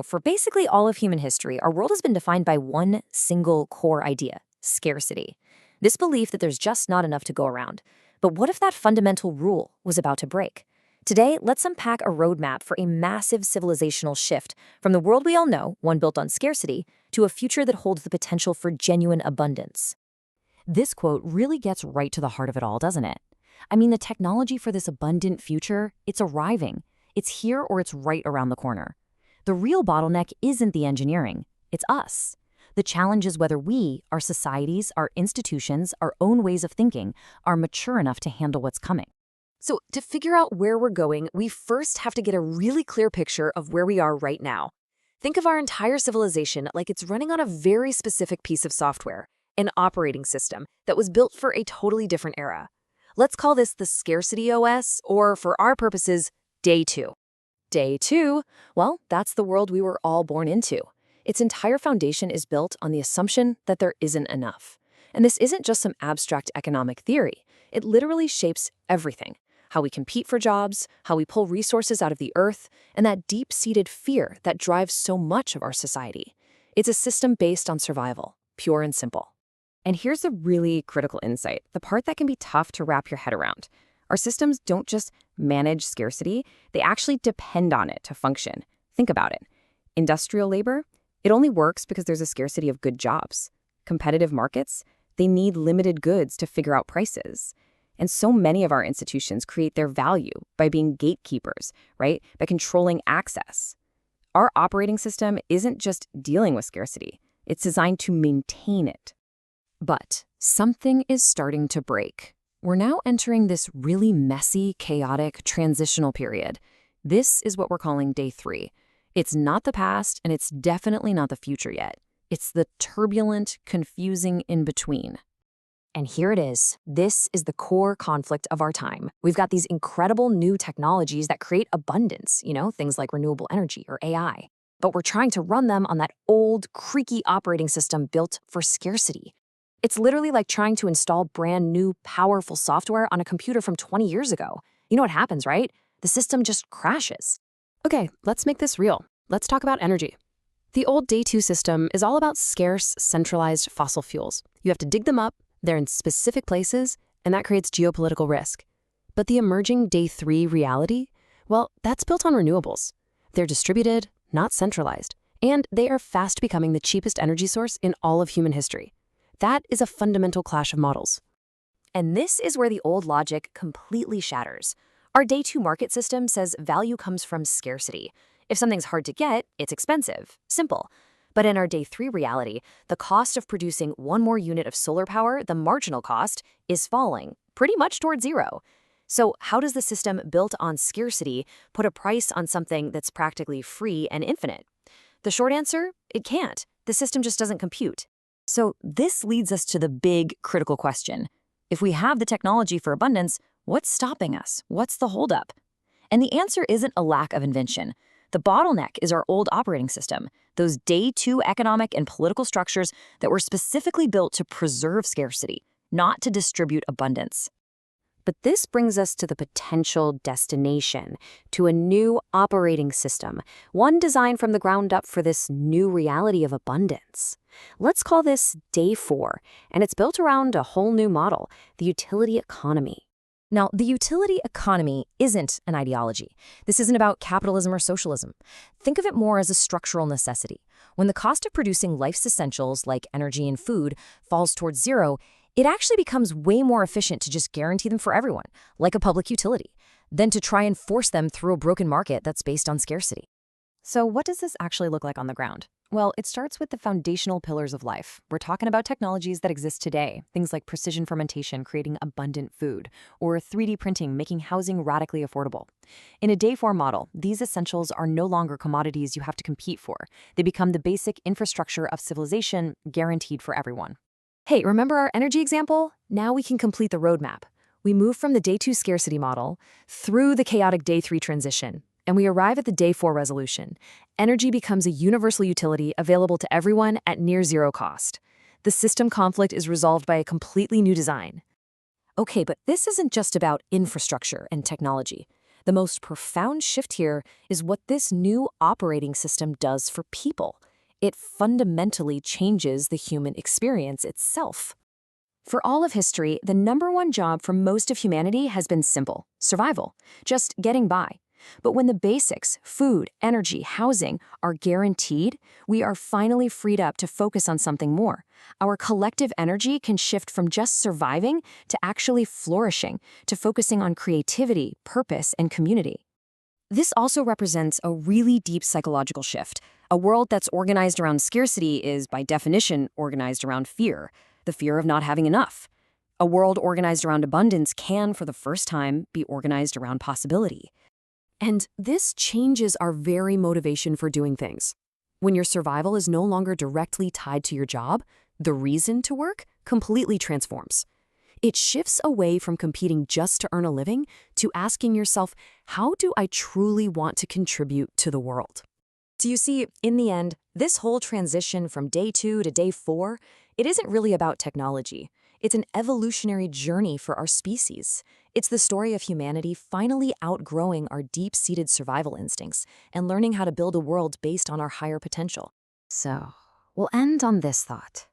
For basically all of human history, our world has been defined by one single core idea: scarcity. This belief that there's just not enough to go around. But what if that fundamental rule was about to break? Today, let's unpack a roadmap for a massive civilizational shift from the world we all know, one built on scarcity, to a future that holds the potential for genuine abundance. This quote really gets right to the heart of it all, doesn't it? I mean, the technology for this abundant future, it's arriving. It's here or it's right around the corner. The real bottleneck isn't the engineering, it's us. The challenge is whether we, our societies, our institutions, our own ways of thinking, are mature enough to handle what's coming. So, to figure out where we're going, we first have to get a really clear picture of where we are right now. Think of our entire civilization like it's running on a very specific piece of software, an operating system that was built for a totally different era. Let's call this the Scarcity OS, or for our purposes, Day 2. Day 2, well, that's the world we were all born into. Its entire foundation is built on the assumption that there isn't enough. And this isn't just some abstract economic theory. It literally shapes everything: how we compete for jobs, how we pull resources out of the earth, and that deep-seated fear that drives so much of our society. It's a system based on survival, pure and simple. And here's a really critical insight, the part that can be tough to wrap your head around. Our systems don't just manage scarcity, they actually depend on it to function. Think about it. Industrial labor, it only works because there's a scarcity of good jobs. Competitive markets, they need limited goods to figure out prices. And so many of our institutions create their value by being gatekeepers, right? By controlling access. Our operating system isn't just dealing with scarcity, it's designed to maintain it. But something is starting to break. We're now entering this really messy, chaotic, transitional period. This is what we're calling Day 3. It's not the past, and it's definitely not the future yet. It's the turbulent, confusing in-between. And here it is. This is the core conflict of our time. We've got these incredible new technologies that create abundance, things like renewable energy or AI. But we're trying to run them on that old, creaky operating system built for scarcity. It's literally like trying to install brand new, powerful software on a computer from 20 years ago. You know what happens, right? The system just crashes. Okay, let's make this real. Let's talk about energy. The old Day 2 system is all about scarce, centralized fossil fuels. You have to dig them up, they're in specific places, and that creates geopolitical risk. But the emerging Day 3 reality, well, that's built on renewables. They're distributed, not centralized, and they are fast becoming the cheapest energy source in all of human history. That is a fundamental clash of models. And this is where the old logic completely shatters. Our Day 2 market system says value comes from scarcity. If something's hard to get, it's expensive. Simple. But in our Day 3 reality, the cost of producing one more unit of solar power, the marginal cost, is falling, pretty much toward zero. So how does the system built on scarcity put a price on something that's practically free and infinite? The short answer, it can't. The system just doesn't compute. So this leads us to the big, critical question. If we have the technology for abundance, what's stopping us? What's the holdup? And the answer isn't a lack of invention. The bottleneck is our old operating system, those Day 2 economic and political structures that were specifically built to preserve scarcity, not to distribute abundance. But this brings us to the potential destination, to a new operating system, one designed from the ground up for this new reality of abundance. Let's call this Day 4, and it's built around a whole new model, the utility economy. Now, the utility economy isn't an ideology. This isn't about capitalism or socialism. Think of it more as a structural necessity. When the cost of producing life's essentials, like energy and food, falls towards zero, it actually becomes way more efficient to just guarantee them for everyone, like a public utility, than to try and force them through a broken market that's based on scarcity. So what does this actually look like on the ground? Well, it starts with the foundational pillars of life. We're talking about technologies that exist today, things like precision fermentation creating abundant food, or 3D printing making housing radically affordable. In a Day 4 model, these essentials are no longer commodities you have to compete for. They become the basic infrastructure of civilization, guaranteed for everyone. Hey, remember our energy example? Now we can complete the roadmap. We move from the Day 2 scarcity model through the chaotic Day 3 transition, and we arrive at the Day 4 resolution. Energy becomes a universal utility available to everyone at near zero cost. The system conflict is resolved by a completely new design. Okay, but this isn't just about infrastructure and technology. The most profound shift here is what this new operating system does for people. It fundamentally changes the human experience itself. For all of history, the number one job for most of humanity has been simple: survival, just getting by. But when the basics, food, energy, housing, are guaranteed, we are finally freed up to focus on something more. Our collective energy can shift from just surviving to actually flourishing, to focusing on creativity, purpose, and community. This also represents a really deep psychological shift. A world that's organized around scarcity is, by definition, organized around fear, the fear of not having enough. A world organized around abundance can, for the first time, be organized around possibility. And this changes our very motivation for doing things. When your survival is no longer directly tied to your job, the reason to work completely transforms. It shifts away from competing just to earn a living to asking yourself, how do I truly want to contribute to the world? So you see, in the end, this whole transition from day 2 to day 4, it isn't really about technology. It's an evolutionary journey for our species. It's the story of humanity finally outgrowing our deep-seated survival instincts and learning how to build a world based on our higher potential. So, we'll end on this thought.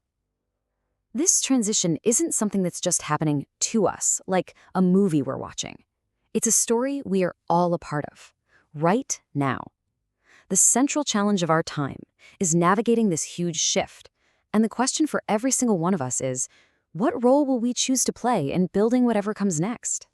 This transition isn't something that's just happening to us, like a movie we're watching. It's a story we are all a part of, right now. The central challenge of our time is navigating this huge shift, and the question for every single one of us is, what role will we choose to play in building whatever comes next?